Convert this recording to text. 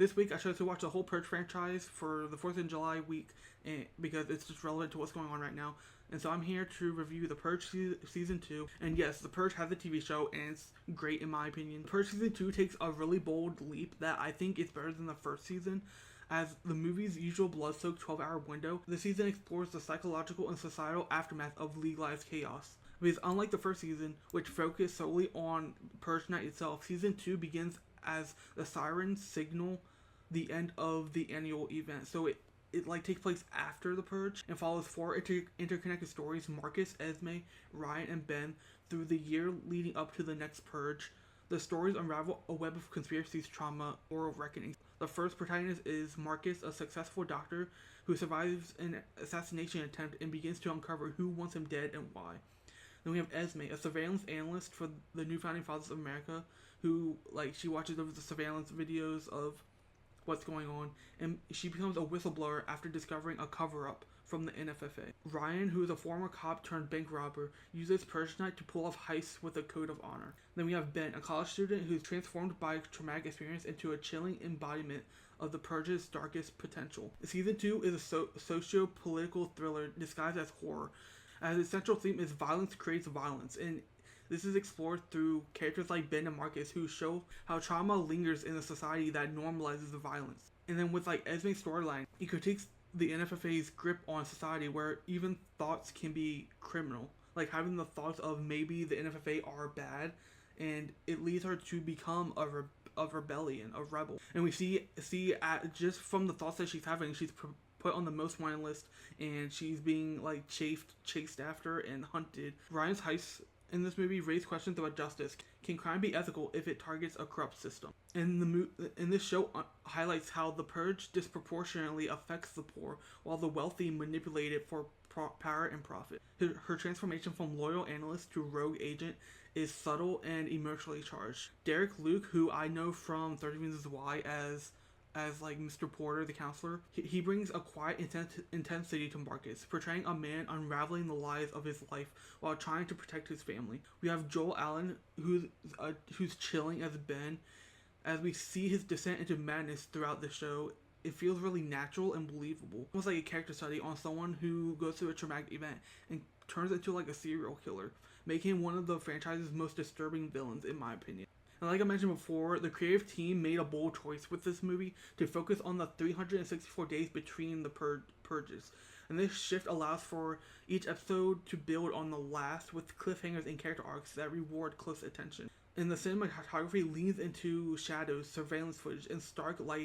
This week I chose to watch the whole Purge franchise for the 4th of July week because it's just relevant to what's going on right now. And so I'm here to review the Purge Season 2. And yes, the Purge has a TV show and it's great in my opinion. Purge Season 2 takes a really bold leap that I think is better than the first season. As the movie's usual blood-soaked 12-hour window, the season explores the psychological and societal aftermath of legalized chaos. Because unlike the first season, which focused solely on Purge Night itself, Season 2 begins as the sirens signal the end of the annual event. So it like takes place after the Purge and follows four interconnected stories: Marcus, Esme, Ryan, and Ben through the year leading up to the next Purge. The stories unravel a web of conspiracies, trauma, or reckoning. The first protagonist is Marcus, a successful doctor who survives an assassination attempt and begins to uncover who wants him dead and why. Then we have Esme, a surveillance analyst for the New Founding Fathers of America, who, like, she watches over the surveillance videos of what's going on, and she becomes a whistleblower after discovering a cover-up from the NFFA. Ryan, who is a former cop turned bank robber, uses Purge Night to pull off heists with a code of honor. Then we have Ben, a college student who's transformed by a traumatic experience into a chilling embodiment of the Purge's darkest potential. Season 2 is a socio-political thriller disguised as horror, as its central theme is violence creates violence, and this is explored through characters like Ben and Marcus, who show how trauma lingers in a society that normalizes the violence. And then with like Esme's storyline, he critiques the NFFA's grip on society, where even thoughts can be criminal. Like having the thoughts of maybe the NFFA are bad, and it leads her to become a rebellion, a rebel. And we see just from the thoughts that she's having, she's put on the most wanted list, and she's being like chased after and hunted. Ryan's heists in this movie raise questions about justice. Can crime be ethical if it targets a corrupt system? And this show highlights how the Purge disproportionately affects the poor, while the wealthy manipulate it for power and profit. Her transformation from loyal analyst to rogue agent is subtle and emotionally charged. Derek Luke, who I know from 30 Reasons Why as like Mr. Porter, the counselor, he brings a quiet intensity to Marcus, portraying a man unraveling the lies of his life while trying to protect his family. We have Joel Allen, who's chilling as Ben. As we see his descent into madness throughout the show, it feels really natural and believable, almost like a character study on someone who goes through a traumatic event and turns into like a serial killer, making him one of the franchise's most disturbing villains, in my opinion. And like I mentioned before, the creative team made a bold choice with this movie to focus on the 364 days between the purges. And this shift allows for each episode to build on the last with cliffhangers and character arcs that reward close attention. And the cinematography leans into shadows, surveillance footage, and stark lighting